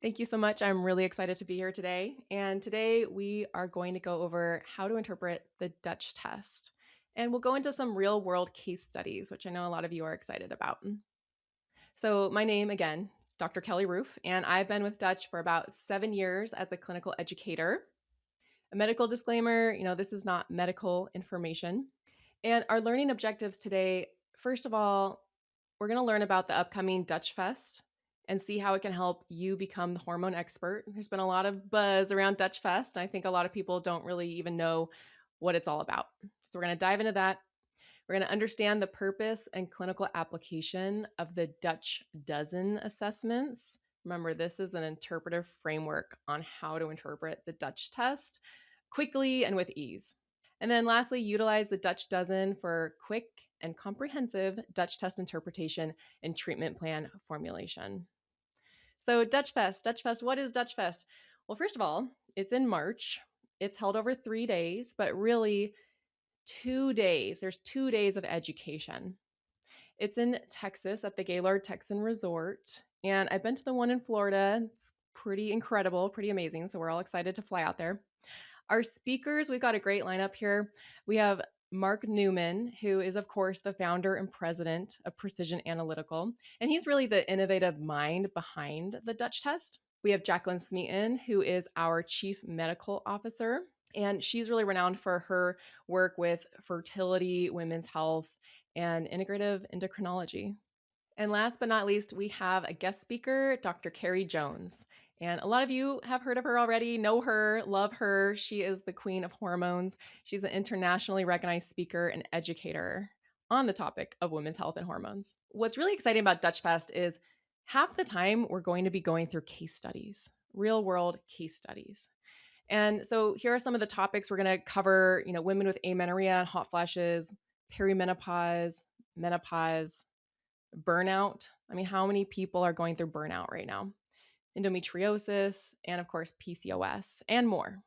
Thank you so much. I'm really excited to be here today. And today we are going to go over how to interpret the Dutch test. And we'll go into some real world case studies, which I know a lot of you are excited about. So, my name again is Dr. Kelly Ruef, and I've been with Dutch for about 7 years as a clinical educator. A medical disclaimer, this is not medical information. And our learning objectives today, first of all, we're going to learn about the upcoming Dutchfest and see how it can help you become the hormone expert. There's been a lot of buzz around Dutchfest, and I think a lot of people don't really even know what it's all about. So we're going to dive into that. We're going to understand the purpose and clinical application of the Dutch dozen assessments. Remember, this is an interpretive framework on how to interpret the Dutch test quickly and with ease. And then lastly, utilize the Dutch dozen for quick and comprehensive Dutch test interpretation and treatment plan formulation. So Dutchfest, what is Dutchfest? Well, first of all, it's in March. It's held over 3 days, but really 2 days. There's 2 days of education. It's in Texas at the Gaylord Texan Resort. And I've been to the one in Florida. It's pretty incredible, pretty amazing. So we're all excited to fly out there. Our speakers, we've got a great lineup here. We have Mark Newman, who is, of course, the founder and president of Precision Analytical. And he's really the innovative mind behind the Dutch test. We have Jacqueline Smeaton, who is our chief medical officer. And she's really renowned for her work with fertility, women's health, and integrative endocrinology. And last but not least, we have a guest speaker, Dr. Carrie Jones. And a lot of you have heard of her already, know her, love her. She is the queen of hormones. She's an internationally recognized speaker and educator on the topic of women's health and hormones. What's really exciting about Dutchfest is half the time we're going to be going through case studies, real world case studies. And so here are some of the topics we're going to cover, women with amenorrhea and hot flashes, perimenopause, menopause, burnout. I mean, how many people are going through burnout right now? Endometriosis, and of course, PCOS, and more.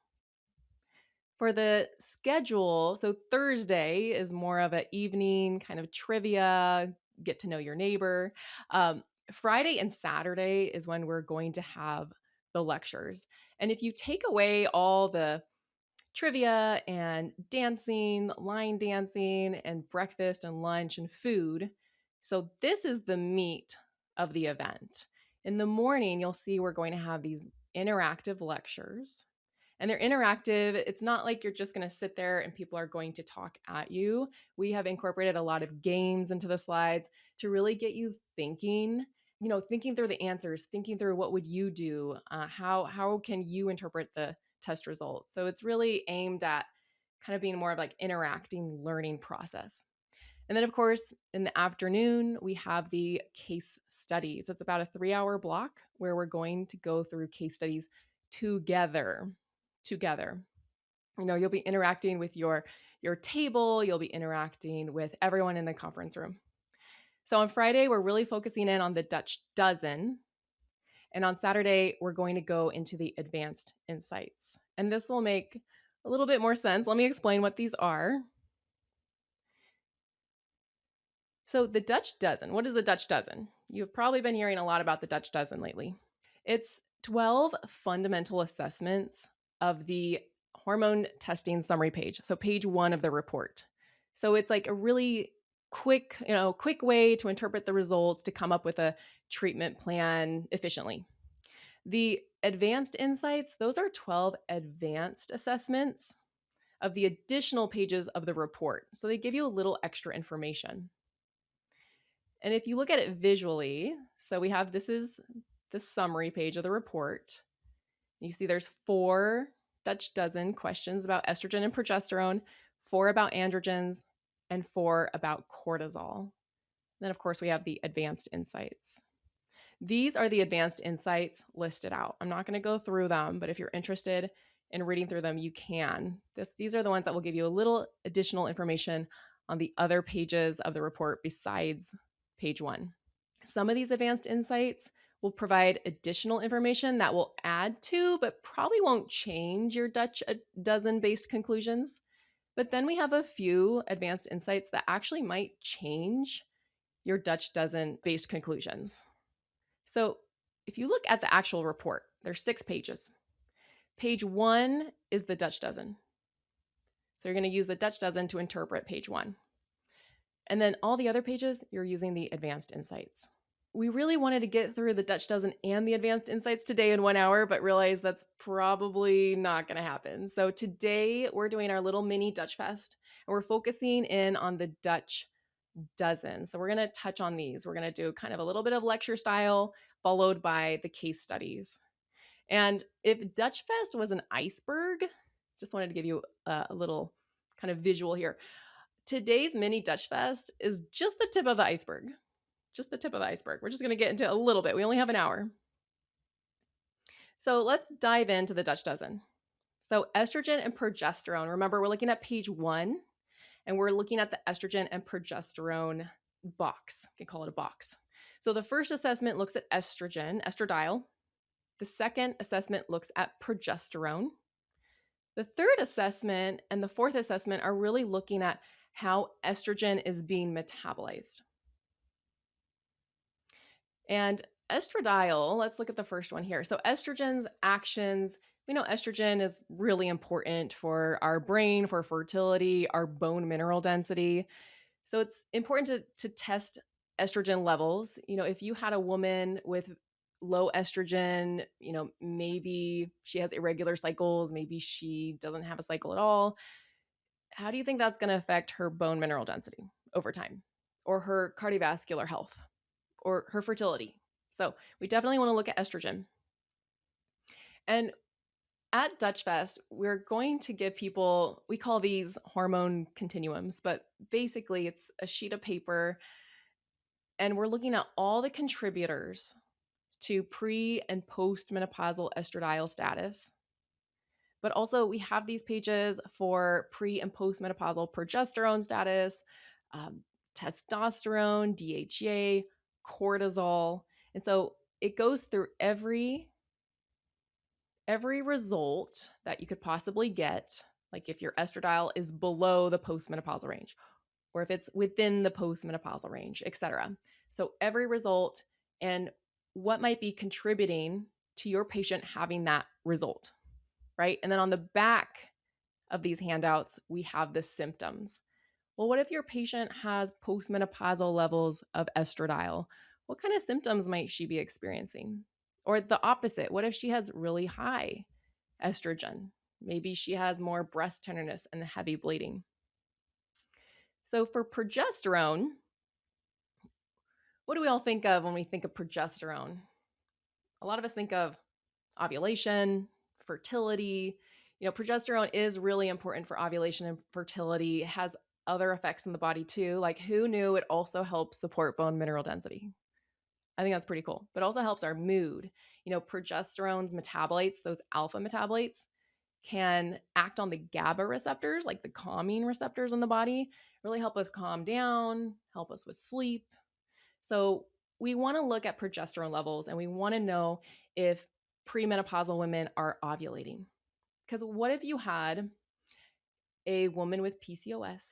For the schedule, so Thursday is more of an evening kind of trivia, get to know your neighbor. Friday and Saturday is when we're going to have the lectures. And if you take away all the trivia and dancing, line dancing, and breakfast and lunch and food, so this is the meat of the event. In the morning, you'll see we're going to have these interactive lectures. And they're interactive. It's not like you're just going to sit there and people are going to talk at you. We have incorporated a lot of games into the slides to really get you thinking, thinking through the answers, thinking through what would you do, how can you interpret the test results. So it's really aimed at kind of being more of like interacting learning process. And then, of course, in the afternoon, we have the case studies. It's about a 3-hour block where we're going to go through case studies together. You'll be interacting with your table. You'll be interacting with everyone in the conference room. So on Friday, we're really focusing in on the Dutch dozen. And on Saturday, we're going to go into the advanced insights. And this will make a little bit more sense. Let me explain what these are. So the Dutch dozen, what is the Dutch dozen? You've probably been hearing a lot about the Dutch dozen lately. It's 12 fundamental assessments of the hormone testing summary page. So page 1 of the report. So it's like a really quick way to interpret the results to come up with a treatment plan efficiently. The advanced insights, those are 12 advanced assessments of the additional pages of the report. So they give you a little extra information. And if you look at it visually, so this is the summary page of the report. You see there's 4 Dutch dozen questions about estrogen and progesterone, 4 about androgens, and 4 about cortisol. Then, of course, we have the advanced insights. These are the advanced insights listed out. I'm not going to go through them, but if you're interested in reading through them, you can. These are the ones that will give you a little additional information on the other pages of the report besides page 1. Some of these advanced insights will provide additional information that will add to, but probably won't change your Dutch dozen-based conclusions. But then we have a few advanced insights that actually might change your Dutch dozen-based conclusions. So if you look at the actual report, there's 6 pages. Page 1 is the Dutch dozen. So you're going to use the Dutch dozen to interpret page 1. And then all the other pages, you're using the advanced insights. We really wanted to get through the Dutch dozen and the advanced insights today in 1 hour, but realized that's probably not going to happen. So today we're doing our little mini Dutchfest, and we're focusing in on the Dutch dozen. So we're going to touch on these. We're going to do kind of a little bit of lecture style, followed by the case studies. And if Dutchfest was an iceberg, just wanted to give you a little kind of visual here. Today's mini Dutchfest is just the tip of the iceberg. Just the tip of the iceberg. We're just going to get into a little bit. We only have an hour. So let's dive into the Dutch dozen. So estrogen and progesterone. Remember, we're looking at page 1, and we're looking at the estrogen and progesterone box. You can call it a box. So the first assessment looks at estrogen, estradiol. The second assessment looks at progesterone. The third assessment and the fourth assessment are really looking at how estrogen is being metabolized. And estradiol, let's look at the first one here. So estrogen's actions, we know estrogen is really important for our brain, for fertility, our bone mineral density. So it's important to test estrogen levels. If you had a woman with low estrogen, maybe she has irregular cycles, maybe she doesn't have a cycle at all. How do you think that's going to affect her bone mineral density over time, or her cardiovascular health, or her fertility? So we definitely want to look at estrogen. And at Dutchfest, we're going to give people, we call these hormone continuums, but basically it's a sheet of paper, and we're looking at all the contributors to pre and postmenopausal estradiol status. But also we have these pages for pre and postmenopausal progesterone status, testosterone, DHEA, cortisol. And so it goes through every result that you could possibly get, like if your estradiol is below the postmenopausal range, or if it's within the postmenopausal range, etc. So every result and what might be contributing to your patient having that result, right? And then on the back of these handouts, we have the symptoms. Well, what if your patient has postmenopausal levels of estradiol? What kind of symptoms might she be experiencing? Or the opposite, what if she has really high estrogen? Maybe she has more breast tenderness and heavy bleeding. So for progesterone, what do we all think of when we think of progesterone? A lot of us think of ovulation, fertility. Progesterone is really important for ovulation and fertility. It has other effects in the body too. Like, who knew it also helps support bone mineral density? I think that's pretty cool. But it also helps our mood. Progesterone's metabolites, those alpha metabolites, can act on the GABA receptors, like the calming receptors in the body, really help us calm down, help us with sleep. So we want to look at progesterone levels, and we want to know if premenopausal women are ovulating. Because what if you had a woman with PCOS,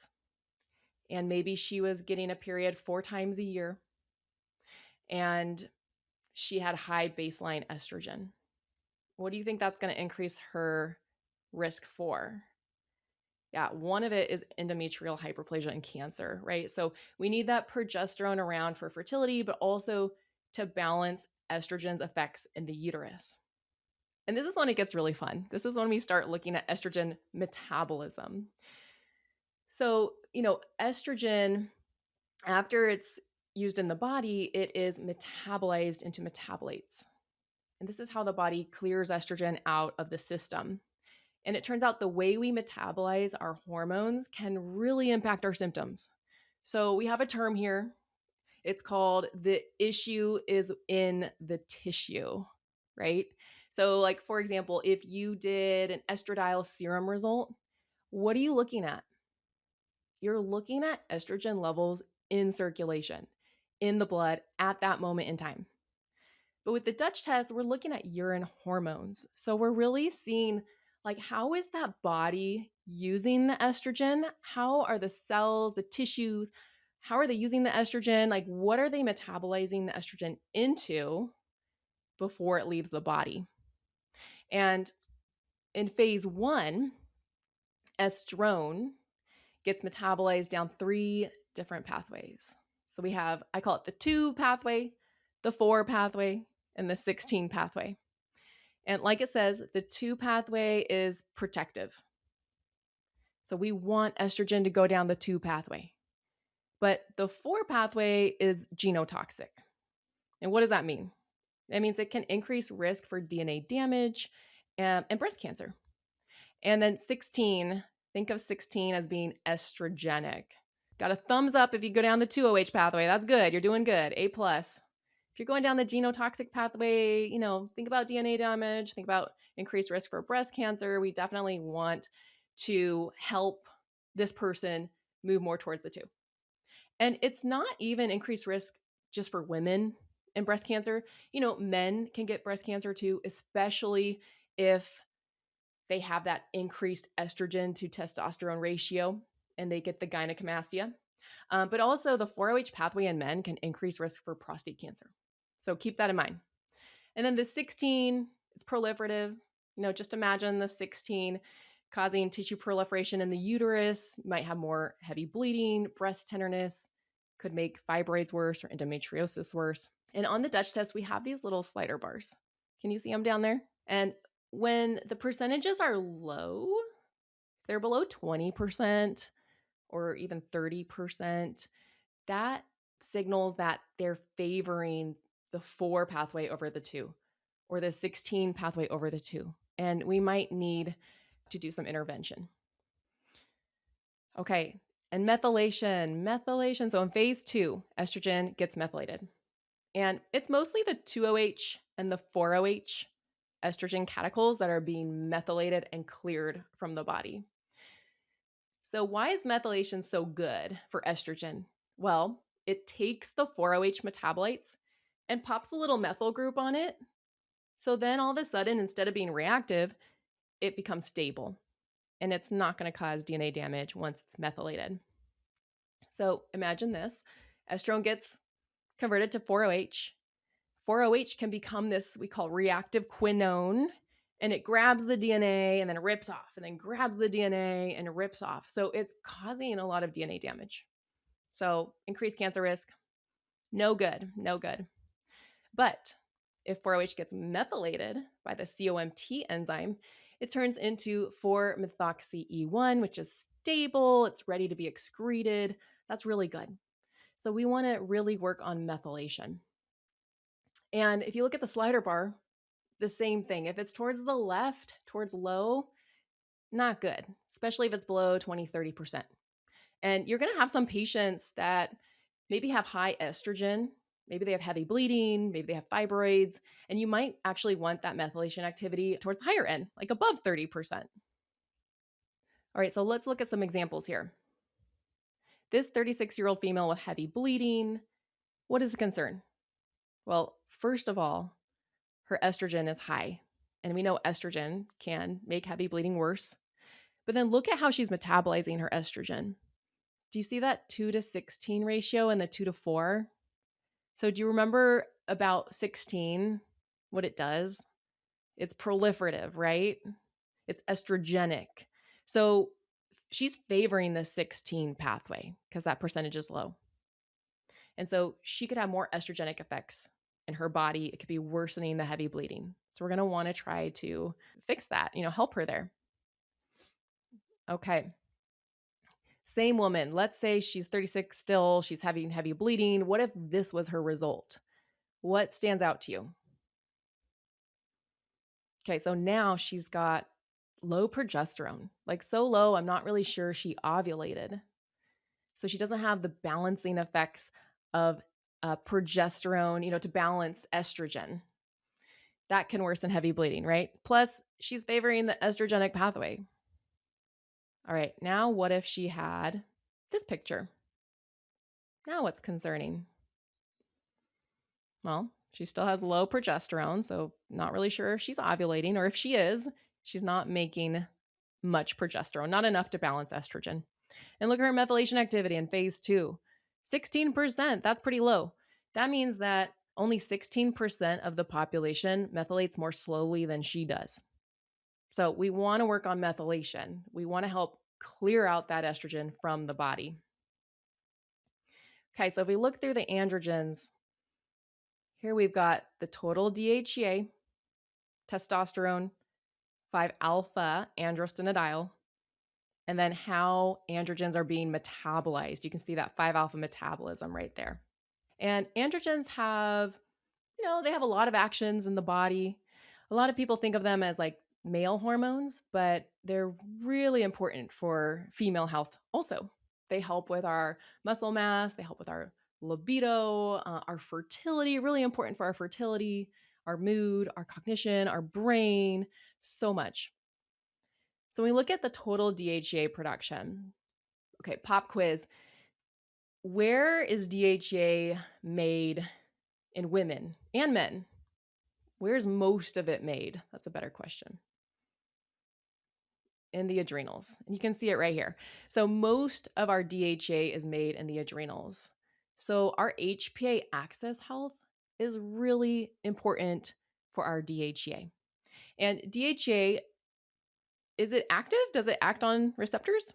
and maybe she was getting a period 4 times a year, and she had high baseline estrogen? What do you think that's going to increase her risk for? Yeah, one of it is endometrial hyperplasia and cancer, right? So we need that progesterone around for fertility, but also to balance estrogen's effects in the uterus. And this is when it gets really fun. This is when we start looking at estrogen metabolism. So, estrogen, after it's used in the body, it is metabolized into metabolites. And this is how the body clears estrogen out of the system. And it turns out the way we metabolize our hormones can really impact our symptoms. So we have a term here. It's called the issue is in the tissue, right? So like, for example, if you did an estradiol serum result, what are you looking at? You're looking at estrogen levels in circulation, in the blood at that moment in time. But with the Dutch test, we're looking at urine hormones. So we're really seeing, like, how is that body using the estrogen? How are the cells, the tissues, how are they using the estrogen? Like, what are they metabolizing the estrogen into? before it leaves the body. And in phase 1, estrone gets metabolized down 3 different pathways. So we have, I call it the 2 pathway, the 4 pathway, and the 16 pathway. And like it says, the 2 pathway is protective. So we want estrogen to go down the 2 pathway. But the 4 pathway is genotoxic. And what does that mean? It means it can increase risk for DNA damage and breast cancer. And then 16, think of 16 as being estrogenic. Got a thumbs up if you go down the 2OH pathway. That's good. You're doing good. A+. If you're going down the genotoxic pathway, think about DNA damage, think about increased risk for breast cancer. We definitely want to help this person move more towards the 2. And it's not even increased risk just for women in breast cancer. Men can get breast cancer too, especially if they have that increased estrogen to testosterone ratio and they get the gynecomastia. But also the 4OH pathway in men can increase risk for prostate cancer. So keep that in mind. And then the 16, it's proliferative. Just imagine the 16 causing tissue proliferation in the uterus. You might have more heavy bleeding, breast tenderness, could make fibroids worse or endometriosis worse. And on the Dutch test, we have these little slider bars. Can you see them down there? And when the percentages are low, if they're below 20% or even 30%, that signals that they're favoring the 4 pathway over the 2 or the 16 pathway over the 2. And we might need to do some intervention. Okay, and methylation. So in phase 2, estrogen gets methylated. And it's mostly the 2OH and the 4OH estrogen catechol that are being methylated and cleared from the body. So why is methylation so good for estrogen? Well, it takes the 4OH metabolites and pops a little methyl group on it. So then all of a sudden, instead of being reactive, it becomes stable. And it's not going to cause DNA damage once it's methylated. So imagine this. Estrone gets converted to 4OH. 4OH can become this we call reactive quinone, and it grabs the DNA and then rips off, and then grabs the DNA and rips off. So it's causing a lot of DNA damage. So increased cancer risk, no good. But if 4OH gets methylated by the COMT enzyme, it turns into 4-methoxy-E1, which is stable. It's ready to be excreted. That's really good. So we want to really work on methylation. And if you look at the slider bar, the same thing. If it's towards the left, towards low, not good, especially if it's below 20, 30%. And you're going to have some patients that maybe have high estrogen. Maybe they have heavy bleeding, maybe they have fibroids, and you might actually want that methylation activity towards the higher end, like above 30%. All right, so let's look at some examples here. This 36-year-old female with heavy bleeding, what is the concern? Well, first of all, her estrogen is high, and we know estrogen can make heavy bleeding worse. But then look at how she's metabolizing her estrogen. Do you see that 2-16 ratio and the 2-4? So do you remember about 16, what it does? It's proliferative, right? It's estrogenic. So she's favoring the 16 pathway because that percentage is low. And so she could have more estrogenic effects in her body. It could be worsening the heavy bleeding. So we're going to want to try to fix that, help her there. Okay. Same woman, let's say she's 36 still, she's having heavy bleeding. What if this was her result? What stands out to you? Okay, so now she's got low progesterone, like so low, I'm not really sure she ovulated. So she doesn't have the balancing effects of progesterone, to balance estrogen. That can worsen heavy bleeding, right? Plus, she's favoring the estrogenic pathway. All right, now what if she had this picture? Now what's concerning? Well, she still has low progesterone, so not really sure if she's ovulating, or if she is, she's not making much progesterone, not enough to balance estrogen. And look at her methylation activity in phase 2, 16%. That's pretty low. That means that only 16% of the population methylates more slowly than she does. So we want to work on methylation. We want to help clear out that estrogen from the body. Okay, so if we look through the androgens, here we've got the total DHEA, testosterone, 5-alpha androstenediol, and then how androgens are being metabolized. You can see that 5-alpha metabolism right there. And androgens have, they have a lot of actions in the body. A lot of people think of them as like male hormones, but they're really important for female health also. They help with our muscle mass, they help with our libido, our fertility, really important for our fertility, our mood, our cognition, our brain, so much. So when we look at the total DHEA production, okay, pop quiz. Where is DHEA made in women and men? Where's most of it made? That's a better question. In the adrenals. And you can see it right here. So most of our DHEA is made in the adrenals. So our HPA axis health is really important for our DHEA. And DHEA, is it active? Does it act on receptors?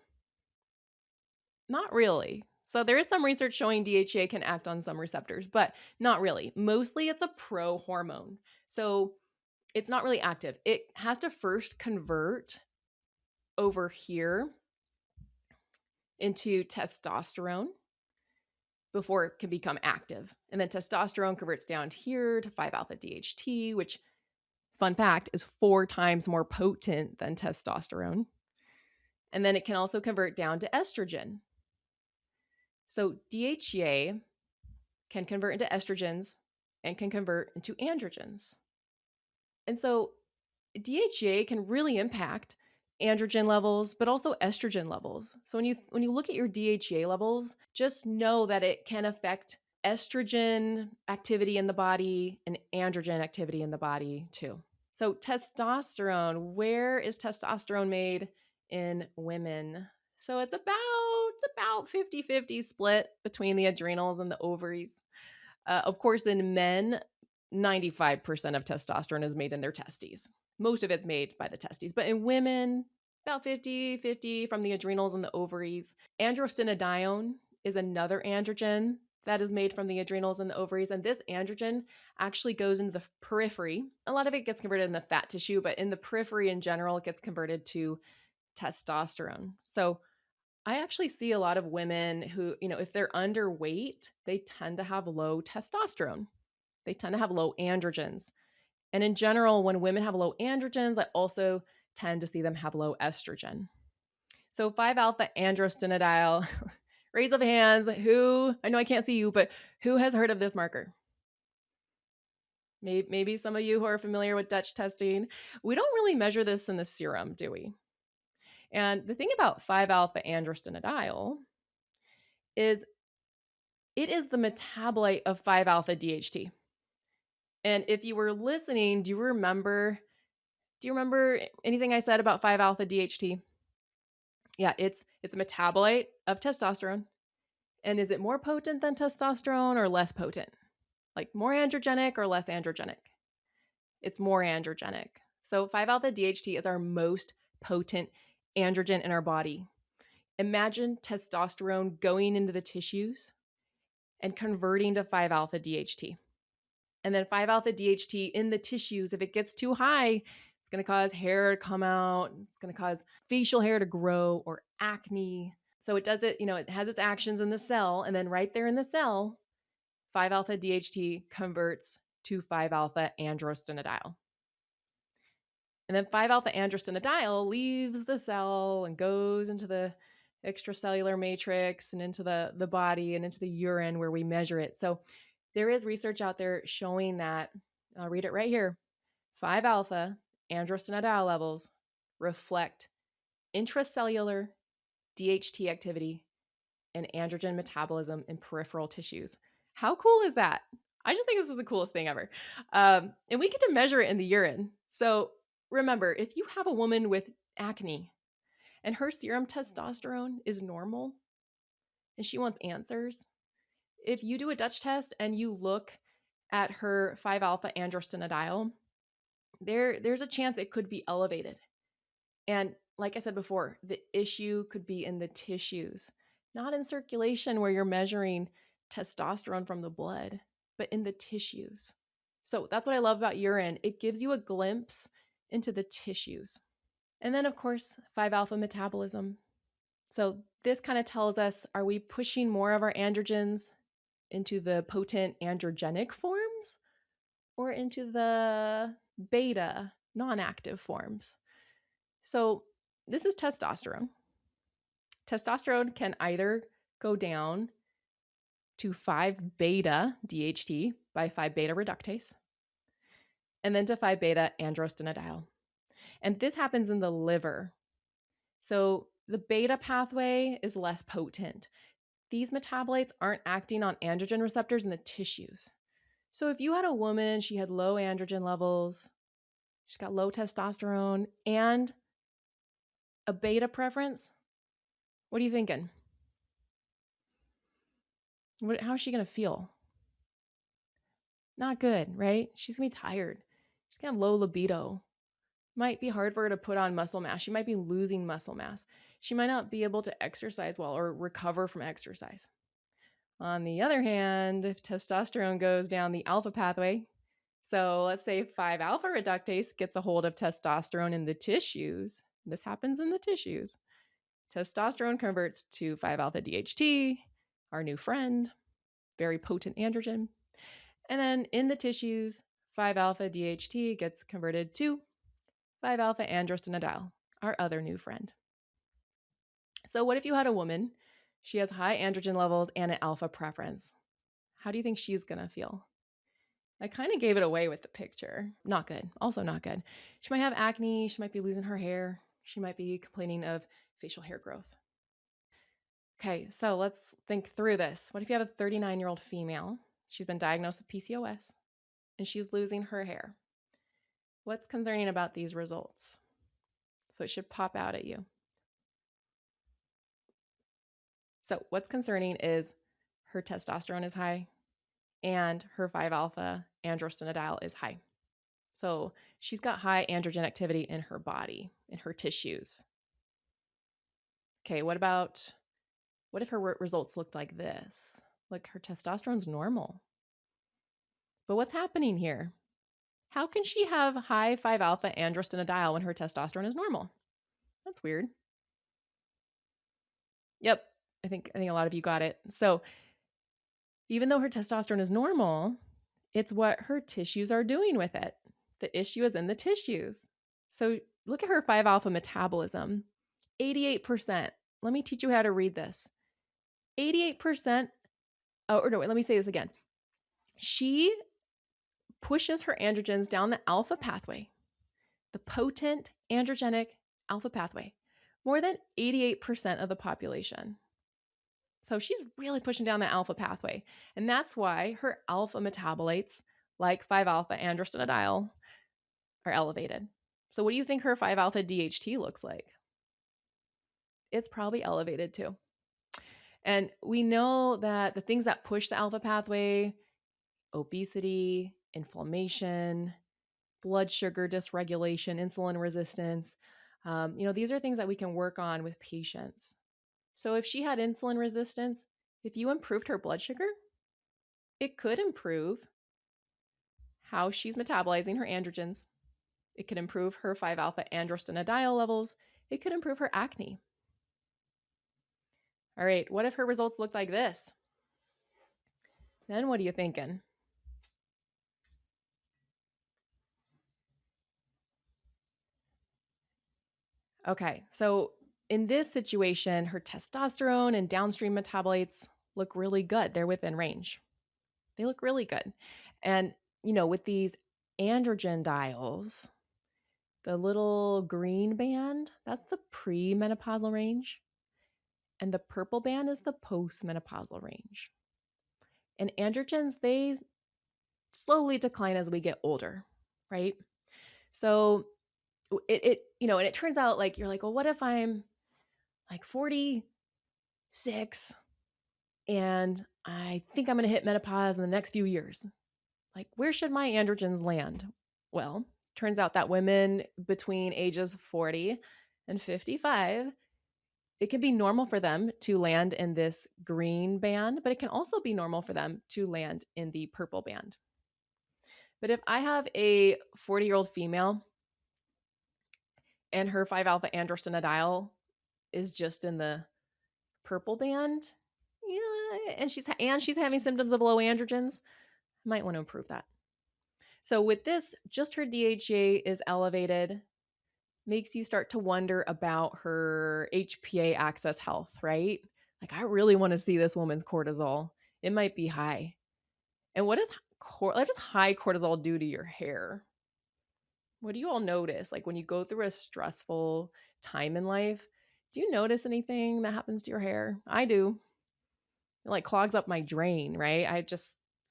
Not really. So there is some research showing DHEA can act on some receptors, but not really. Mostly it's a pro-hormone. So it's not really active. It has to first convert over here into testosterone before it can become active. And then testosterone converts down here to 5-alpha DHT, which, fun fact, is 4 times more potent than testosterone. And then it can also convert down to estrogen. So DHEA can convert into estrogens and can convert into androgens. And so DHEA can really impact androgen levels, but also estrogen levels. So when you look at your DHEA levels, just know that it can affect estrogen activity in the body and androgen activity in the body too. So testosterone, where is testosterone made in women? So it's about 50-50 split between the adrenals and the ovaries. Of course, in men, 95% of testosterone is made in their testes. Most of it's made by the testes. But in women, about 50-50 from the adrenals and the ovaries. Androstenedione is another androgen that is made from the adrenals and the ovaries. And this androgen actually goes into the periphery. A lot of it gets converted in the fat tissue, but in the periphery in general, it gets converted to testosterone. So I actually see a lot of women who, if they're underweight, they tend to have low testosterone. They tend to have low androgens. And in general, when women have low androgens, I also tend to see them have low estrogen. So 5-alpha androstenediol, raise of hands, who, I know I can't see you, but who has heard of this marker? Maybe some of you who are familiar with Dutch testing. We don't really measure this in the serum, do we? And the thing about 5-alpha androstenediol is it is the metabolite of 5-alpha DHT. And if you were listening, do you remember anything I said about 5-alpha DHT? Yeah, it's a metabolite of testosterone. And is it more potent than testosterone or less potent? Like more androgenic or less androgenic? It's more androgenic. So 5-alpha DHT is our most potent androgen in our body. Imagine testosterone going into the tissues and converting to 5-alpha DHT. And then 5-alpha DHT in the tissues, if it gets too high, it's going to cause hair to come out. It's going to cause facial hair to grow or acne. So it does it, it has its actions in the cell. And then right there in the cell, 5-alpha DHT converts to 5-alpha androstenediol. And then 5-alpha androstenediol leaves the cell and goes into the extracellular matrix and into the body and into the urine where we measure it. So there is research out there showing that, I'll read it right here, 5-alpha androstenediol levels reflect intracellular DHT activity and androgen metabolism in peripheral tissues. How cool is that? I just think this is the coolest thing ever. And we get to measure it in the urine. So remember, if you have a woman with acne and her serum testosterone is normal and she wants answers, if you do a Dutch test and you look at her 5-alpha androstenediol, there's a chance it could be elevated. And like I said before, the issue could be in the tissues, not in circulation where you're measuring testosterone from the blood, but in the tissues. So that's what I love about urine. It gives you a glimpse into the tissues. And then, of course, 5-alpha metabolism. So this kind of tells us, are we pushing more of our androgens into the potent androgenic forms or into the beta non-active forms? So this is testosterone. Testosterone can either go down to 5-beta DHT by 5-beta reductase, and then to 5-beta androstenediol. And this happens in the liver. So the beta pathway is less potent. These metabolites aren't acting on androgen receptors in the tissues. So if you had a woman, she had low androgen levels, she's got low testosterone, and a beta preference, what are you thinking? How is she going to feel? Not good, right? She's going to be tired. She's going to have low libido. Might be hard for her to put on muscle mass. She might be losing muscle mass. She might not be able to exercise well or recover from exercise. On the other hand, if testosterone goes down the alpha pathway, so let's say 5-alpha reductase gets a hold of testosterone in the tissues. This happens in the tissues. Testosterone converts to 5-alpha DHT, our new friend, very potent androgen. And then in the tissues, 5-alpha DHT gets converted to 5-alpha androstenediol, our other new friend. So what if you had a woman, she has high androgen levels and an alpha preference? How do you think she's going to feel? I kind of gave it away with the picture. Not good. Also not good. She might have acne. She might be losing her hair. She might be complaining of facial hair growth. Okay, so let's think through this. What if you have a 39-year-old female? She's been diagnosed with PCOS, and she's losing her hair. What's concerning about these results? So it should pop out at you. So what's concerning is her testosterone is high and her 5-alpha androstenediol is high. So she's got high androgen activity in her body, in her tissues. Okay, what if her results looked like this? Like her testosterone's normal. But what's happening here? How can she have high 5-alpha androstenediol when her testosterone is normal? That's weird. Yep, I think a lot of you got it. So even though her testosterone is normal, it's what her tissues are doing with it. The issue is in the tissues. So look at her 5-alpha metabolism. 88%. Let me teach you how to read this. 88%. Let me say this again. She pushes her androgens down the alpha pathway, the potent androgenic alpha pathway, more than 88% of the population. So she's really pushing down the alpha pathway. And that's why her alpha metabolites, like 5-alpha androstenediol, are elevated. So what do you think her 5-alpha DHT looks like? It's probably elevated too. And we know that the things that push the alpha pathway, obesity, inflammation, blood sugar dysregulation, insulin resistance, these are things that we can work on with patients. So if she had insulin resistance, if you improved her blood sugar, it could improve how she's metabolizing her androgens. It could improve her 5-alpha androstenediol levels. It could improve her acne. All right, what if her results looked like this? Then what are you thinking? Okay, so in this situation, her testosterone and downstream metabolites look really good. They're within range. They look really good. And, with these androgen dials, the little green band, that's the premenopausal range. And the purple band is the postmenopausal range. And androgens, they slowly decline as we get older, right? So and it turns out like, you're like, well, what if I'm like 46 and I think I'm going to hit menopause in the next few years? Like, where should my androgens land? Well, turns out that women between ages 40 and 55, it can be normal for them to land in this green band, but it can also be normal for them to land in the purple band. But if I have a 40-year-old female and her 5-alpha androstenediol is just in the purple band, yeah, and she's having symptoms of low androgens, I might want to improve that. So with this, just her DHEA is elevated, makes you start to wonder about her HPA axis health, right? Like, I really want to see this woman's cortisol. It might be high. And what does high cortisol do to your hair? What do you all notice? Like, when you go through a stressful time in life, do you notice anything that happens to your hair? I do. It like clogs up my drain, right?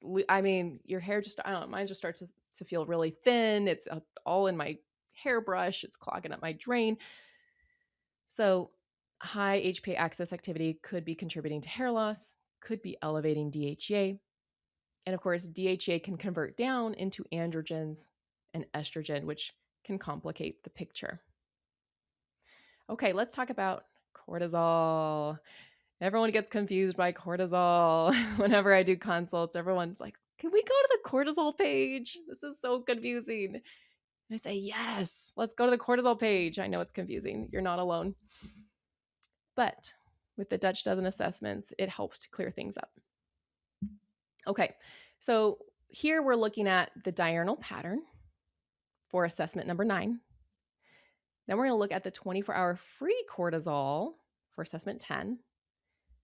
Your hair just, I don't know, mine just starts to feel really thin. It's all in my hairbrush. It's clogging up my drain. So high HPA axis activity could be contributing to hair loss, could be elevating DHEA. And of course, DHEA can convert down into androgens and estrogen, which can complicate the picture. Okay, let's talk about cortisol. Everyone gets confused by cortisol. Whenever I do consults, everyone's like, can we go to the cortisol page? This is so confusing. And I say, yes, let's go to the cortisol page. I know it's confusing. You're not alone. But with the Dutch dozen assessments, it helps to clear things up. Okay, so here we're looking at the diurnal pattern for assessment number 9. Then we're going to look at the 24-hour free cortisol for assessment 10,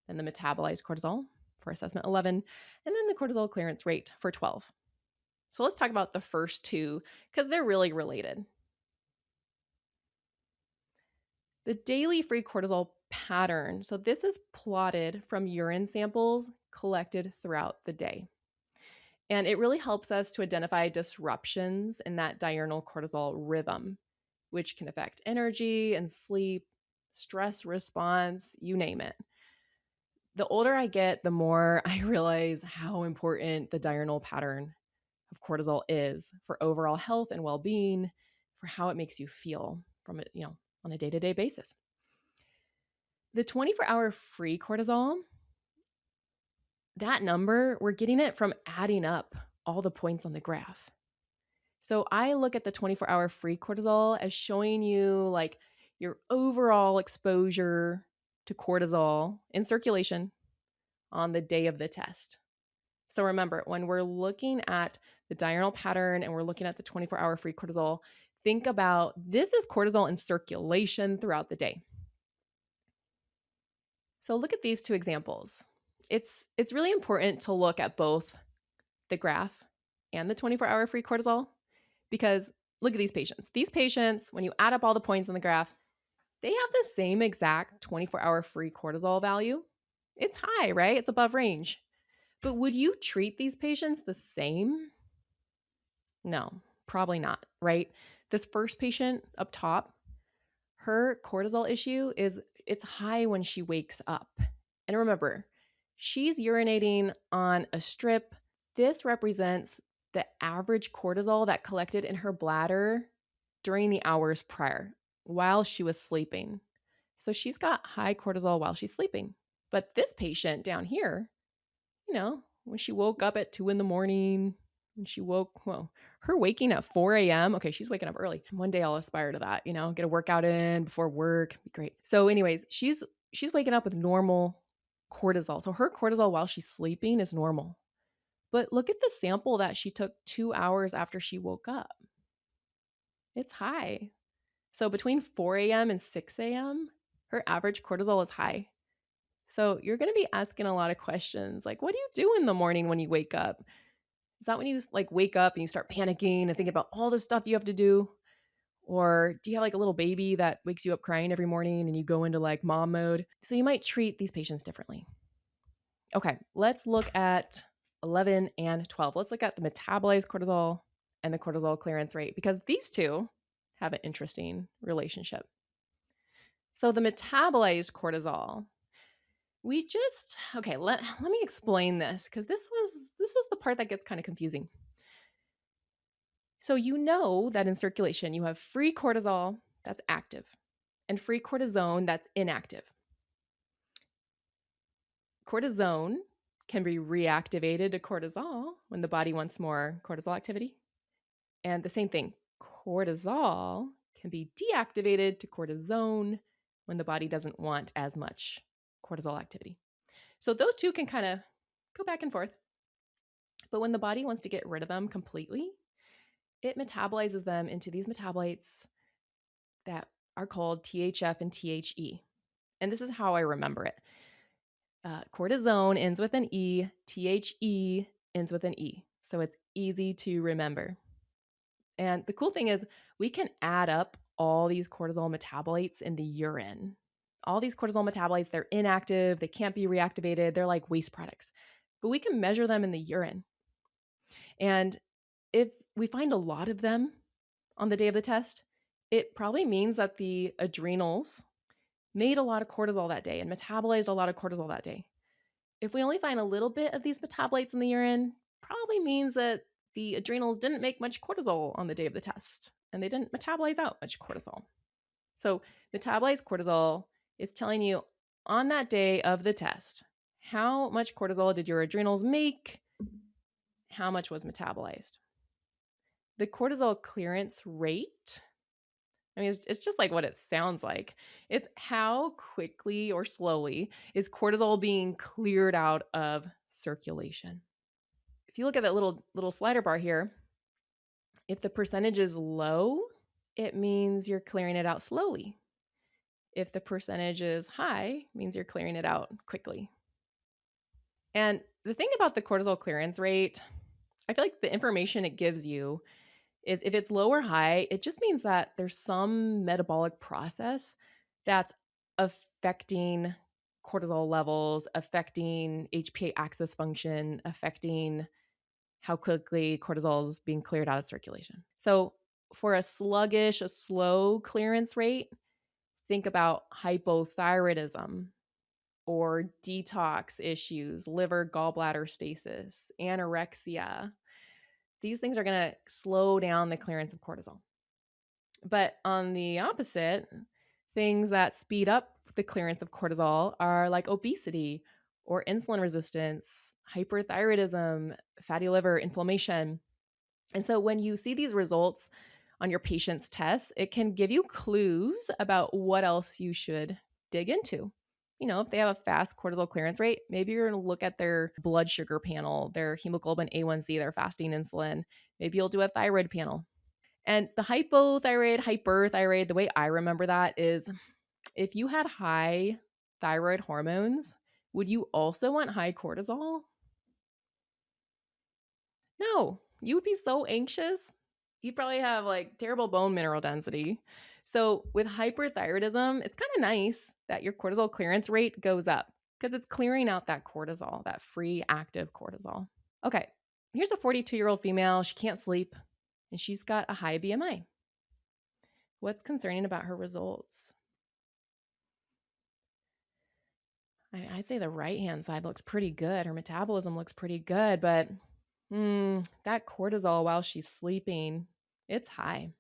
then the metabolized cortisol for assessment 11, and then the cortisol clearance rate for 12. So let's talk about the first two because they're really related. The daily free cortisol pattern. So this is plotted from urine samples collected throughout the day. And it really helps us to identify disruptions in that diurnal cortisol rhythm, which can affect energy and sleep, stress response, you name it. The older I get, the more I realize how important the diurnal pattern of cortisol is for overall health and well-being, for how it makes you feel from it, on a day-to-day basis. The 24-hour free cortisol, that number, we're getting it from adding up all the points on the graph. So I look at the 24-hour free cortisol as showing you like your overall exposure to cortisol in circulation on the day of the test. So remember, when we're looking at the diurnal pattern and we're looking at the 24-hour free cortisol, think about this is cortisol in circulation throughout the day. So look at these two examples. It's really important to look at both the graph and the 24-hour free cortisol because look at these patients. These patients, when you add up all the points on the graph, they have the same exact 24-hour free cortisol value. It's high, right? It's above range. But would you treat these patients the same? No, probably not, right? This first patient up top, her cortisol issue is it's high when she wakes up. And remember, she's urinating on a strip. This represents the average cortisol that collected in her bladder during the hours prior while she was sleeping. So she's got high cortisol while she's sleeping. But this patient down here, when she woke up at 2 a.m, her waking at 4 a.m. Okay, she's waking up early. One day I'll aspire to that, get a workout in before work. Be great. So anyways, she's waking up with normal cortisol. So her cortisol while she's sleeping is normal. But look at the sample that she took 2 hours after she woke up. It's high. So between 4 a.m. and 6 a.m., her average cortisol is high. So you're going to be asking a lot of questions like, what do you do in the morning when you wake up? Is that when you wake up and you start panicking and thinking about all the stuff you have to do? Or do you have a little baby that wakes you up crying every morning and you go into mom mode? So you might treat these patients differently. Okay, let's look at 11 and 12. Let's look at the metabolized cortisol and the cortisol clearance rate because these two have an interesting relationship. So the metabolized cortisol, let me explain this because this was the part that gets kind of confusing. So you know that in circulation, you have free cortisol that's active and free cortisone that's inactive. Cortisone can be reactivated to cortisol when the body wants more cortisol activity. And the same thing, cortisol can be deactivated to cortisone when the body doesn't want as much cortisol activity. So those two can kind of go back and forth. But when the body wants to get rid of them completely, it metabolizes them into these metabolites that are called THF and THE. And this is how I remember it. Cortisone ends with an E, THE ends with an E. So it's easy to remember. And the cool thing is we can add up all these cortisol metabolites in the urine. All these cortisol metabolites, they're inactive, they can't be reactivated, they're like waste products. But we can measure them in the urine. And if we find a lot of them on the day of the test, it probably means that the adrenals made a lot of cortisol that day and metabolized a lot of cortisol that day. If we only find a little bit of these metabolites in the urine, probably means that the adrenals didn't make much cortisol on the day of the test and they didn't metabolize out much cortisol. So metabolized cortisol is telling you on that day of the test, how much cortisol did your adrenals make? How much was metabolized? The cortisol clearance rate, I mean, it's just like what it sounds like. It's how quickly or slowly is cortisol being cleared out of circulation. If you look at that little slider bar here, if the percentage is low, it means you're clearing it out slowly. If the percentage is high, it means you're clearing it out quickly. And the thing about the cortisol clearance rate, I feel like the information it gives you is if it's low or high, it just means that there's some metabolic process that's affecting cortisol levels, affecting HPA axis function, affecting how quickly cortisol is being cleared out of circulation. So for a sluggish, a slow clearance rate, think about hypothyroidism or detox issues, liver gallbladder stasis, anorexia. These things are going to slow down the clearance of cortisol. But on the opposite, things that speed up the clearance of cortisol are like obesity or insulin resistance, hyperthyroidism, fatty liver, inflammation. And so when you see these results on your patient's tests, it can give you clues about what else you should dig into. You know, if they have a fast cortisol clearance rate, maybe you're going to look at their blood sugar panel, their hemoglobin A1C, their fasting insulin. Maybe you'll do a thyroid panel. And the hyperthyroid, the way I remember that is if you had high thyroid hormones, would you also want high cortisol? No, you would be so anxious. You'd probably have like terrible bone mineral density. So with hyperthyroidism, it's kind of nice that your cortisol clearance rate goes up because it's clearing out that cortisol, that free active cortisol. Okay, here's a 42-year-old female. She can't sleep and she's got a high BMI. What's concerning about her results? I'd say the right-hand side looks pretty good. Her metabolism looks pretty good, but that cortisol while she's sleeping, it's high.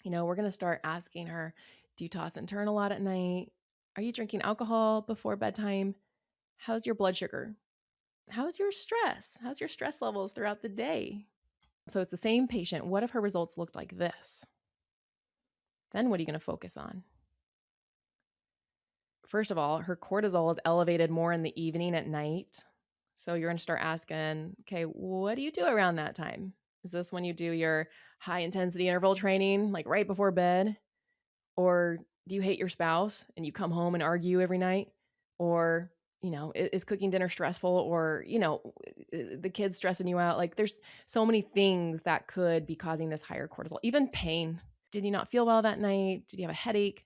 You know, we're going to start asking her, do you toss and turn a lot at night? Are you drinking alcohol before bedtime? How's your blood sugar? How's your stress? How's your stress levels throughout the day? So it's the same patient. What if her results looked like this? Then what are you going to focus on? First of all, her cortisol is elevated more in the evening at night. So you're going to start asking, okay, what do you do around that time? Is this when you do your high intensity interval training, like right before bed? Or do you hate your spouse and you come home and argue every night? Or, you know, is cooking dinner stressful? Or, you know, the kids stressing you out? Like there's so many things that could be causing this higher cortisol. Even pain. Did you not feel well that night? Did you have a headache?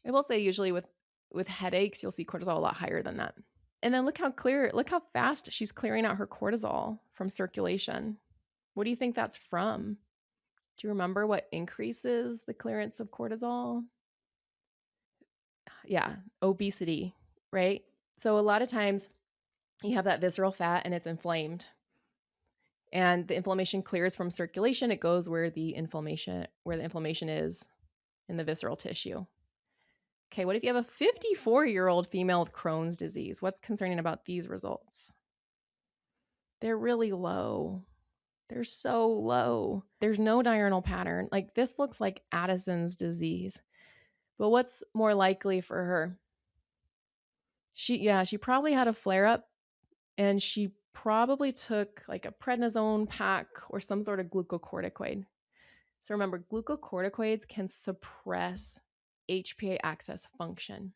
I will say usually with headaches, you'll see cortisol a lot higher than that. And then look how fast she's clearing out her cortisol from circulation. What do you think that's from? Do you remember what increases the clearance of cortisol? Yeah, obesity, right? So a lot of times you have that visceral fat and it's inflamed. And the inflammation clears from circulation. It goes where the inflammation is in the visceral tissue. Okay, what if you have a 54-year-old female with Crohn's disease? What's concerning about these results? They're really low. They're so low. There's no diurnal pattern. Like, this looks like Addison's disease. But what's more likely for her? She probably had a flare-up, and she probably took like a prednisone pack or some sort of glucocorticoid. So remember, glucocorticoids can suppress HPA axis function.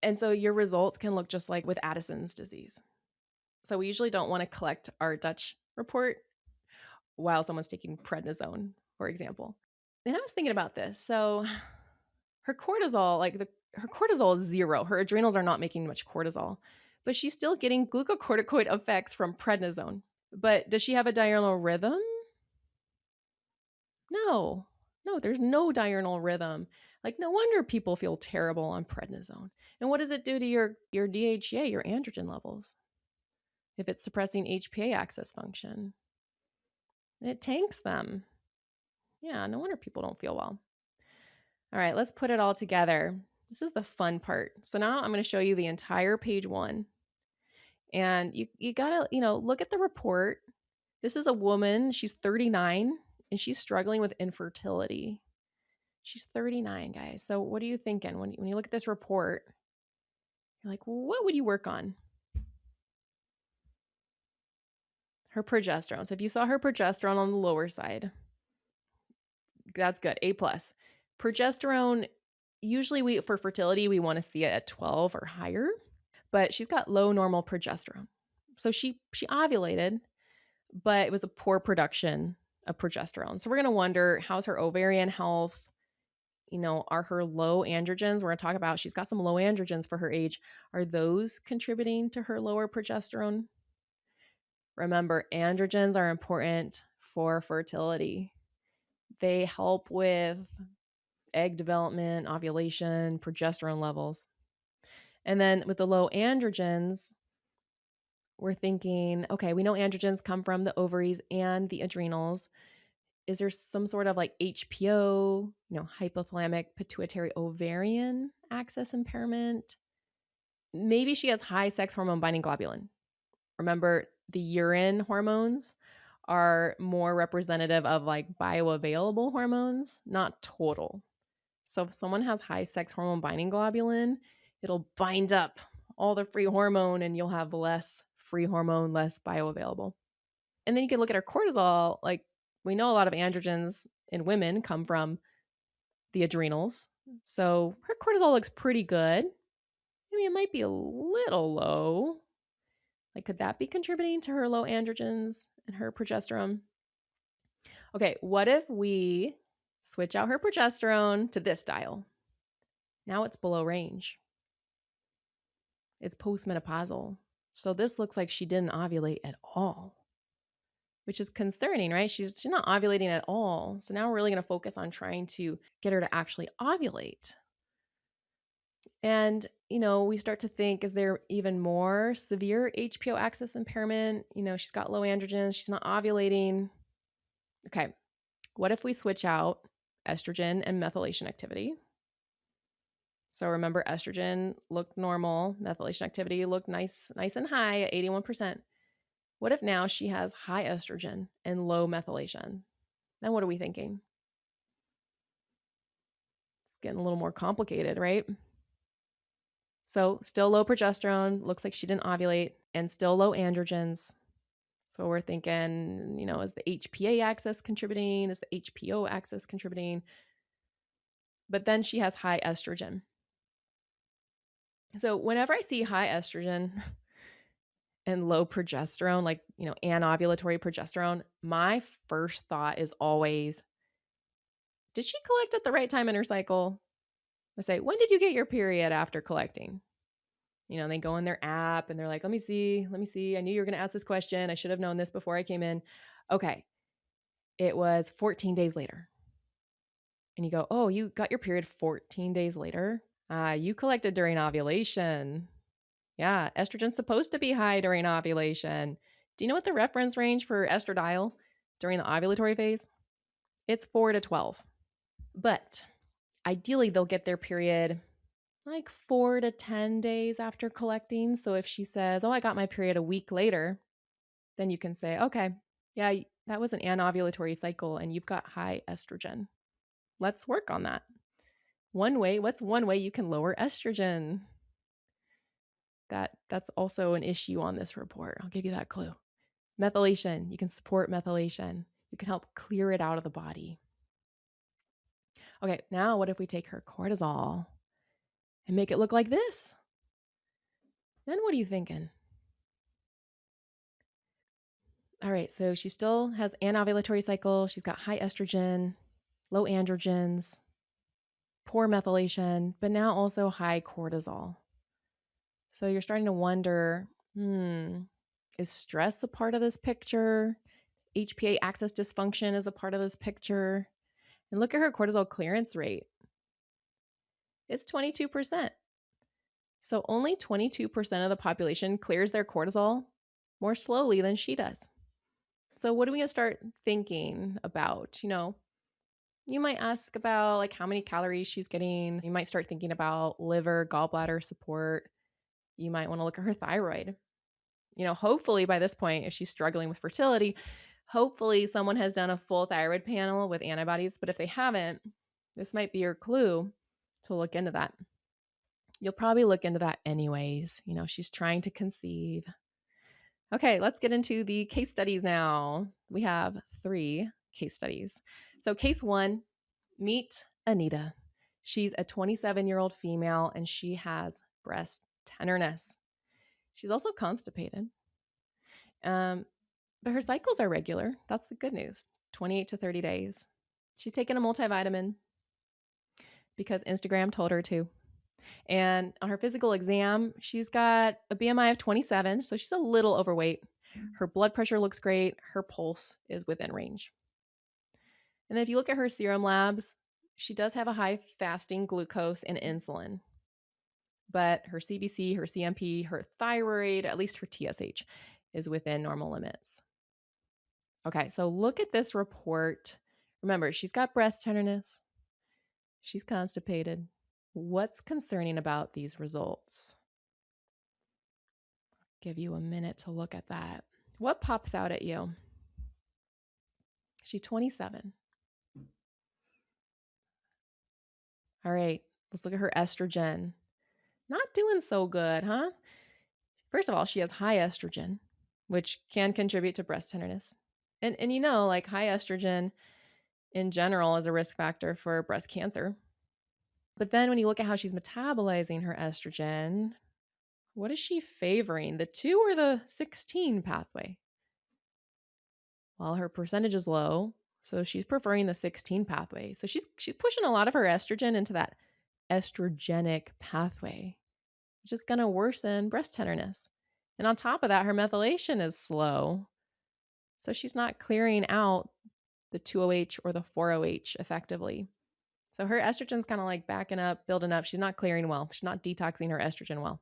And so your results can look just like with Addison's disease. So we usually don't want to collect our Dutch report while someone's taking prednisone, for example. And I was thinking about this. So her cortisol, her cortisol is 0. Her adrenals are not making much cortisol, but she's still getting glucocorticoid effects from prednisone. But does she have a diurnal rhythm? No, there's no diurnal rhythm. Like, no wonder people feel terrible on prednisone. And what does it do to your DHEA, your androgen levels? If it's suppressing HPA axis function, it tanks them. Yeah, no wonder people don't feel well. All right, let's put it all together. This is the fun part. So now I'm going to show you the entire page 1. And you got to, look at the report. This is a woman. She's 39 and she's struggling with infertility. She's 39, guys. So what are you thinking when you look at this report? You're like, well, what would you work on? Her progesterone. So if you saw her progesterone on the lower side, that's good. A+. Progesterone, usually for fertility, we want to see it at 12 or higher, but she's got low normal progesterone. So she ovulated, but it was a poor production of progesterone. So we're going to wonder, how's her ovarian health? Are her low androgens? We're going to talk about, she's got some low androgens for her age. Are those contributing to her lower progesterone? Remember, androgens are important for fertility. They help with egg development, ovulation, progesterone levels. And then with the low androgens, we're thinking, okay, we know androgens come from the ovaries and the adrenals. Is there some sort of like HPO, hypothalamic pituitary ovarian axis impairment? Maybe she has high sex hormone binding globulin. Remember, the urine hormones are more representative of like bioavailable hormones, not total. So if someone has high sex hormone binding globulin, it'll bind up all the free hormone and you'll have less free hormone, less bioavailable. And then you can look at her cortisol. Like, we know a lot of androgens in women come from the adrenals. So her cortisol looks pretty good. I mean, it might be a little low. Like, could that be contributing to her low androgens and her progesterone? Okay, what if we switch out her progesterone to this dial? Now it's below range. It's postmenopausal. So this looks like she didn't ovulate at all, which is concerning, right? She's not ovulating at all. So now we're really going to focus on trying to get her to actually ovulate. And, we start to think, is there even more severe HPO axis impairment? She's got low androgens. She's not ovulating. Okay, what if we switch out estrogen and methylation activity? So remember, estrogen looked normal. Methylation activity looked nice and high at 81%. What if now she has high estrogen and low methylation? Then what are we thinking? It's getting a little more complicated, right? So still low progesterone, looks like she didn't ovulate, and still low androgens. So we're thinking, is the HPA axis contributing? Is the HPO axis contributing? But then she has high estrogen. So whenever I see high estrogen and low progesterone, like, anovulatory progesterone, my first thought is always, did she collect at the right time in her cycle? I say, when did you get your period after collecting? They go in their app and they're like, let me see. I knew you were going to ask this question. I should have known this before I came in. Okay. It was 14 days later. And you go, oh, you got your period 14 days later? You collected during ovulation. Yeah, estrogen's supposed to be high during ovulation. Do you know what the reference range for estradiol during the ovulatory phase? It's 4 to 12. But ideally, they'll get their period like 4 to 10 days after collecting. So if she says, oh, I got my period a week later, then you can say, okay, yeah, that was an anovulatory cycle and you've got high estrogen. Let's work on that. What's one way you can lower estrogen? That's also an issue on this report. I'll give you that clue. Methylation. You can support methylation. You can help clear it out of the body. Okay, now what if we take her cortisol and make it look like this? Then what are you thinking? All right, so she still has anovulatory cycle. She's got high estrogen, low androgens, poor methylation, but now also high cortisol. So you're starting to wonder, is stress a part of this picture? HPA axis dysfunction is a part of this picture. And look at her cortisol clearance rate. It's 22%. So only 22% of the population clears their cortisol more slowly than she does. So what are we going to start thinking about? You might ask about like how many calories she's getting. You might start thinking about liver, gallbladder support. You might want to look at her thyroid. Hopefully by this point, if she's struggling with fertility, hopefully someone has done a full thyroid panel with antibodies. But if they haven't, this might be your clue to look into that. You'll probably look into that anyways. She's trying to conceive. Okay, let's get into the case studies now. We have 3 case studies. So case 1, meet Anita. She's a 27-year-old female and she has breast tenderness. She's also constipated. But her cycles are regular. That's the good news. 28 to 30 days. She's taken a multivitamin because Instagram told her to. And on her physical exam, she's got a BMI of 27, so she's a little overweight. Her blood pressure looks great. Her pulse is within range. And then if you look at her serum labs, she does have a high fasting glucose and insulin. But her CBC, her CMP, her thyroid, at least her TSH, is within normal limits. Okay, so look at this report. Remember, she's got breast tenderness. She's constipated. What's concerning about these results? Give you a minute to look at that. What pops out at you? She's 27. All right, let's look at her estrogen. Not doing so good, huh? First of all, she has high estrogen, which can contribute to breast tenderness. And like high estrogen in general is a risk factor for breast cancer. But then when you look at how she's metabolizing her estrogen, what is she favoring? The 2 or the 16 pathway? Well, her percentage is low, so she's preferring the 16 pathway. So she's pushing a lot of her estrogen into that estrogenic pathway, which is going to worsen breast tenderness. And on top of that, her methylation is slow. So she's not clearing out the 2OH or the 4OH effectively. So her estrogen's kind of like backing up, building up. She's not clearing well. She's not detoxing her estrogen well.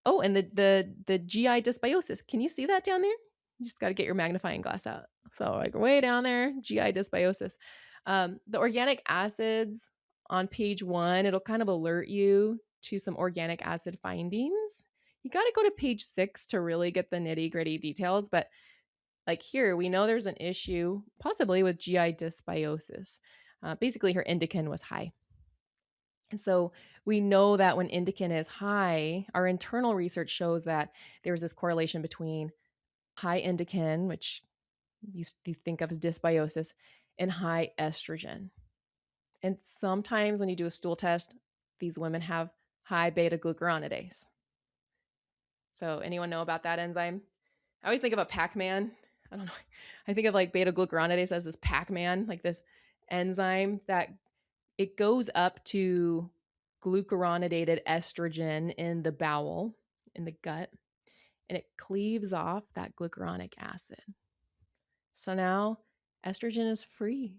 Oh, and the GI dysbiosis. Can you see that down there? You just got to get your magnifying glass out. So like way down there, GI dysbiosis. The organic acids on page 1, it'll kind of alert you to some organic acid findings. You got to go to page 6 to really get the nitty gritty details. But like here, we know there's an issue possibly with GI dysbiosis. Basically, her indican was high. And so we know that when indican is high, our internal research shows that there's this correlation between high indican, which you think of as dysbiosis, and high estrogen. And sometimes when you do a stool test, these women have high beta glucuronidase. So anyone know about that enzyme? I always think of a Pac-Man. I don't know. I think of like beta glucuronidase as this Pac-Man, like this enzyme that it goes up to glucuronidated estrogen in the bowel, in the gut, and it cleaves off that glucuronic acid. So now estrogen is free.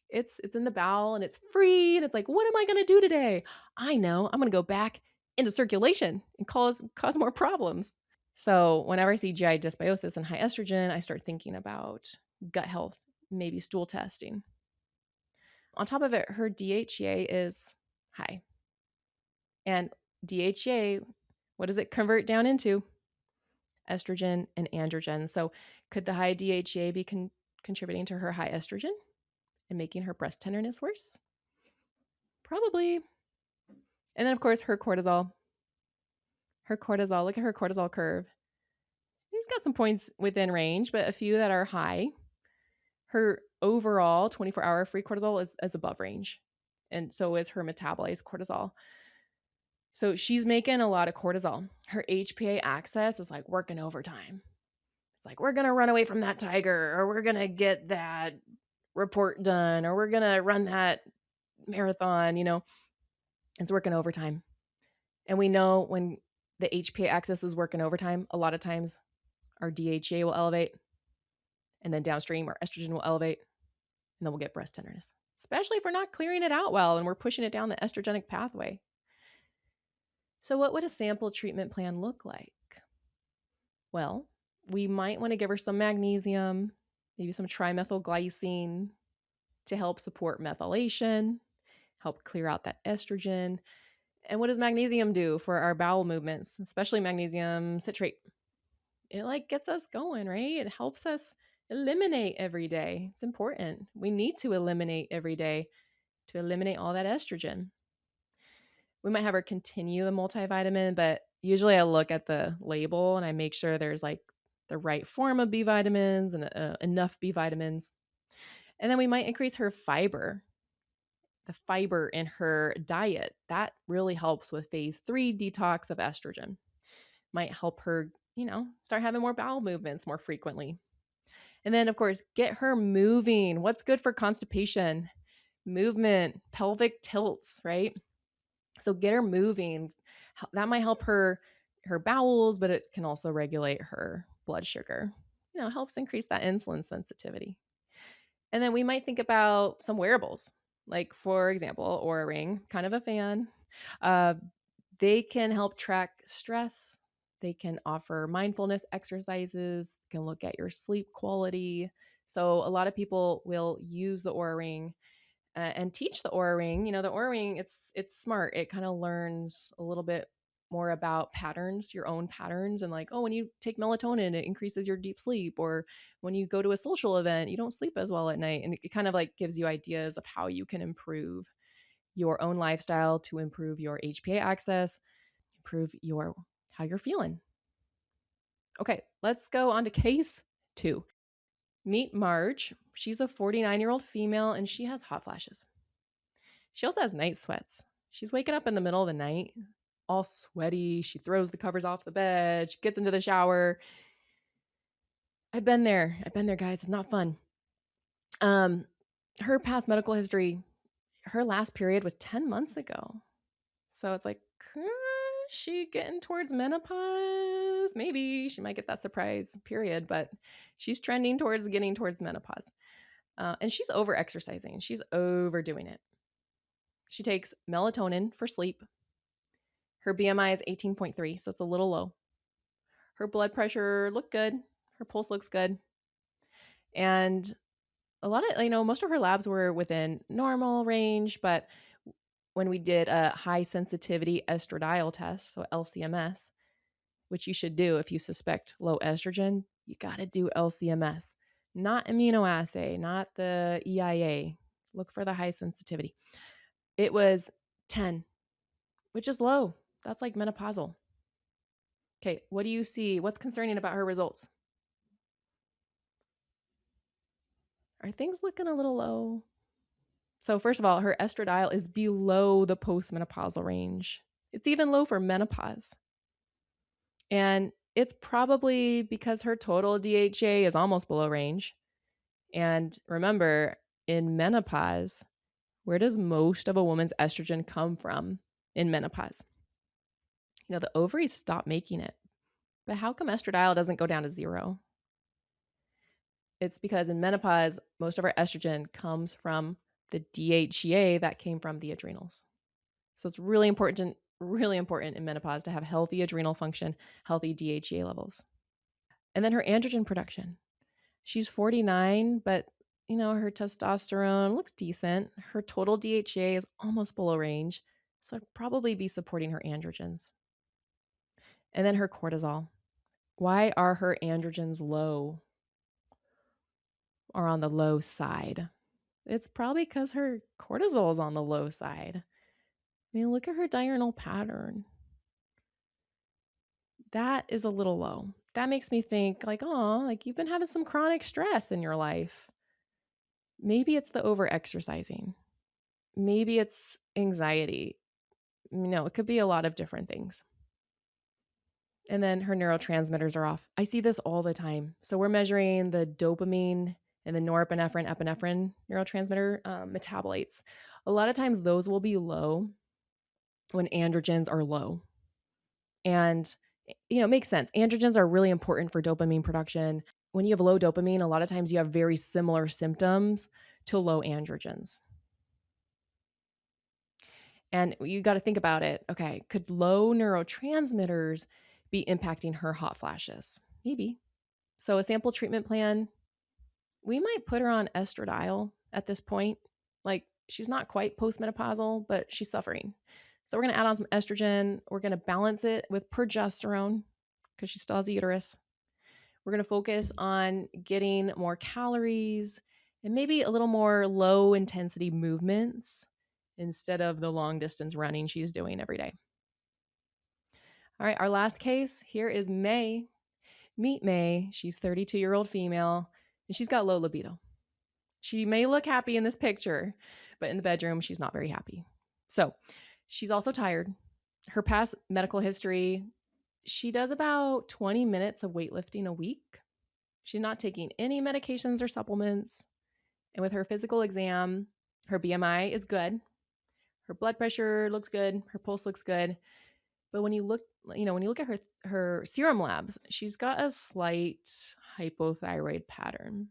It's in the bowel and it's free. And it's like, what am I going to do today? I know. I'm going to go back into circulation and cause more problems. So whenever I see GI dysbiosis and high estrogen, I start thinking about gut health, maybe stool testing. On top of it, her DHEA is high. And DHEA, what does it convert down into? Estrogen and androgen. So could the high DHEA be contributing to her high estrogen and making her breast tenderness worse? Probably. And then, of course, her cortisol. Her cortisol, look at her cortisol curve. She's got some points within range, but a few that are high. Her overall 24-hour free cortisol is above range. And so is her metabolized cortisol. So she's making a lot of cortisol. Her HPA axis is like working overtime. It's like, we're going to run away from that tiger, or we're going to get that report done, or we're going to run that marathon, it's working overtime. And we know when the HPA axis is working overtime, a lot of times our DHA will elevate, and then downstream our estrogen will elevate, and then we'll get breast tenderness, especially if we're not clearing it out well and we're pushing it down the estrogenic pathway. So what would a sample treatment plan look like? Well, we might want to give her some magnesium, maybe some trimethylglycine to help support methylation, help clear out that estrogen. And what does magnesium do for our bowel movements, especially magnesium citrate? It gets us going, right? It helps us eliminate every day. It's important. We need to eliminate every day to eliminate all that estrogen. We might have her continue the multivitamin, but usually I look at the label and I make sure there's the right form of B vitamins and enough B vitamins. And then we might increase her fiber, the fiber in her diet. That really helps with phase 3 detox of estrogen. Might help her, start having more bowel movements more frequently. And then, of course, get her moving. What's good for constipation? Movement, pelvic tilts, right? So get her moving. That might help her bowels, but it can also regulate her blood sugar. Helps increase that insulin sensitivity. And then we might think about some wearables, like, for example, Oura Ring, kind of a fan. They can help track stress. They can offer mindfulness exercises, can look at your sleep quality. So a lot of people will use the Oura Ring and teach the Oura Ring. The Oura Ring, it's smart. It kind of learns a little bit more about patterns, your own patterns, and when you take melatonin, it increases your deep sleep, or when you go to a social event, you don't sleep as well at night. And it kind of gives you ideas of how you can improve your own lifestyle to improve your HPA access, improve how you're feeling. Okay, let's go on to case 2. Meet Marge. She's a 49-year-old female and she has hot flashes. She also has night sweats. She's waking up in the middle of the night, all sweaty. She throws the covers off the bed. She gets into the shower. I've been there, guys. It's not fun. Her past medical history, her last period was 10 months ago. So it's she getting towards menopause? Maybe she might get that surprise period, but she's trending towards getting towards menopause. And she's over exercising. She's overdoing it. She takes melatonin for sleep. Her BMI is 18.3, so it's a little low. Her blood pressure looked good. Her pulse looks good. And a lot of, most of her labs were within normal range, but when we did a high sensitivity estradiol test, so LCMS, which you should do if you suspect low estrogen, you got to do LCMS, not immunoassay, not the EIA. Look for the high sensitivity. It was 10, which is low. That's menopausal. Okay, what do you see? What's concerning about her results? Are things looking a little low? So first of all, her estradiol is below the postmenopausal range. It's even low for menopause. And it's probably because her total DHA is almost below range. And remember, in menopause, where does most of a woman's estrogen come from in menopause? The ovaries stop making it. But how come estradiol doesn't go down to 0? It's because in menopause, most of our estrogen comes from the DHEA that came from the adrenals. So it's really important really important in menopause to have healthy adrenal function, healthy DHEA levels. And then her androgen production. She's 49, but her testosterone looks decent. Her total DHEA is almost below range, so I'd probably be supporting her androgens. And then her cortisol. Why are her androgens low or on the low side? It's probably because her cortisol is on the low side. I mean, look at her diurnal pattern. That is a little low. That makes me think like you've been having some chronic stress in your life. Maybe it's the over-exercising. Maybe it's anxiety. It could be a lot of different things. And then her neurotransmitters are off. I see this all the time. So we're measuring the dopamine and the norepinephrine, epinephrine neurotransmitter metabolites. A lot of times those will be low when androgens are low. And, it makes sense. Androgens are really important for dopamine production. When you have low dopamine, a lot of times you have very similar symptoms to low androgens. And you got to think about it. Okay, could low neurotransmitters be impacting her hot flashes? Maybe. So a sample treatment plan, we might put her on estradiol at this point. Like she's not quite postmenopausal, but she's suffering. So we're going to add on some estrogen. We're going to balance it with progesterone because she still has a uterus. We're going to focus on getting more calories and maybe a little more low intensity movements instead of the long distance running she's doing every day. All right, our last case here is May. Meet May. She's a 32-year-old female, and she's got low libido. She may look happy in this picture, but in the bedroom, she's not very happy. So she's also tired. Her past medical history, she does about 20 minutes of weightlifting a week. She's not taking any medications or supplements. And with her physical exam, her BMI is good. Her blood pressure looks good. Her pulse looks good. But when you look at her serum labs, she's got a slight hypothyroid pattern.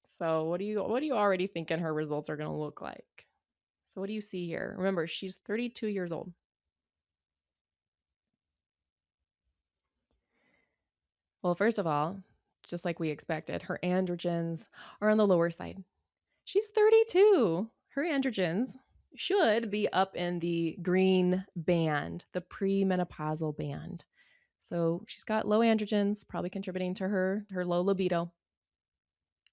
So what do you already thinking her results are going to look like? So what do you see here? Remember, she's 32 years old. Well, first of all, just like we expected, her androgens are on the lower side. She's 32. Her androgens should be up in the green band, the premenopausal band. So she's got low androgens, probably contributing to her low libido.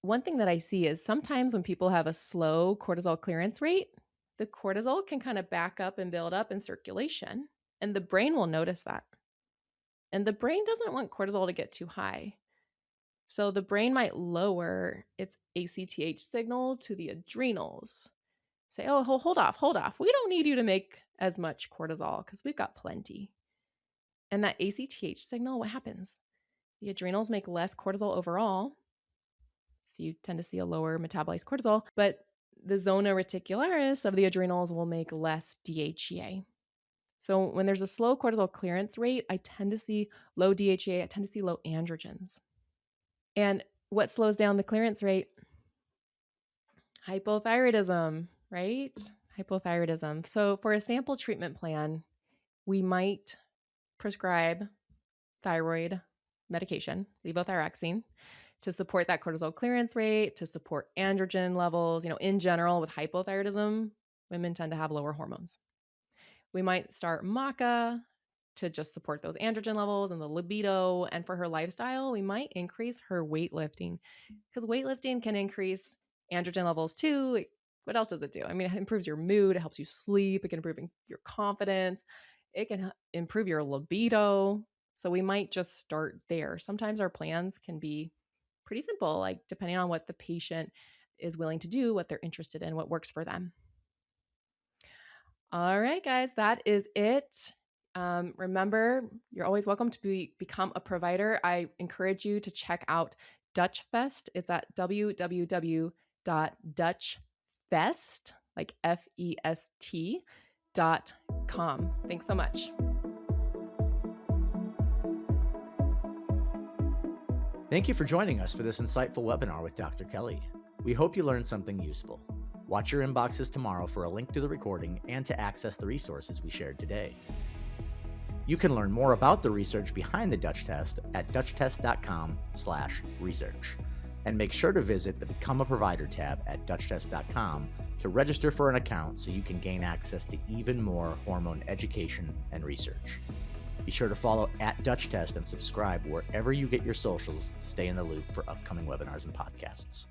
One thing that I see is sometimes when people have a slow cortisol clearance rate, the cortisol can kind of back up and build up in circulation, and the brain will notice that. And the brain doesn't want cortisol to get too high. So the brain might lower its ACTH signal to the adrenals. Say, oh, hold off. We don't need you to make as much cortisol because we've got plenty. And that ACTH signal, what happens? The adrenals make less cortisol overall. So you tend to see a lower metabolized cortisol, but the zona reticularis of the adrenals will make less DHEA. So when there's a slow cortisol clearance rate, I tend to see low DHEA, I tend to see low androgens. And what slows down the clearance rate? Hypothyroidism, right? Hypothyroidism. So for a sample treatment plan, we might prescribe thyroid medication, levothyroxine, to support that cortisol clearance rate, to support androgen levels. In general, with hypothyroidism, women tend to have lower hormones. We might start maca to just support those androgen levels and the libido. And for her lifestyle, we might increase her weightlifting because weightlifting can increase androgen levels too. What else does it do? I mean, it improves your mood. It helps you sleep. It can improve your confidence. It can improve your libido. So we might just start there. Sometimes our plans can be pretty simple, like depending on what the patient is willing to do, what they're interested in, what works for them. All right, guys, that is it. Remember, you're always welcome to become a provider. I encourage you to check out Dutchfest. It's at www.dutchfest, like FEST.com. Thanks so much. Thank you for joining us for this insightful webinar with Dr. Kelly. We hope you learned something useful. Watch your inboxes tomorrow for a link to the recording and to access the resources we shared today. You can learn more about the research behind the Dutch test at dutchtest.com/research. And make sure to visit the Become a Provider tab at dutchtest.com to register for an account so you can gain access to even more hormone education and research. Be sure to follow @DutchTest and subscribe wherever you get your socials to stay in the loop for upcoming webinars and podcasts.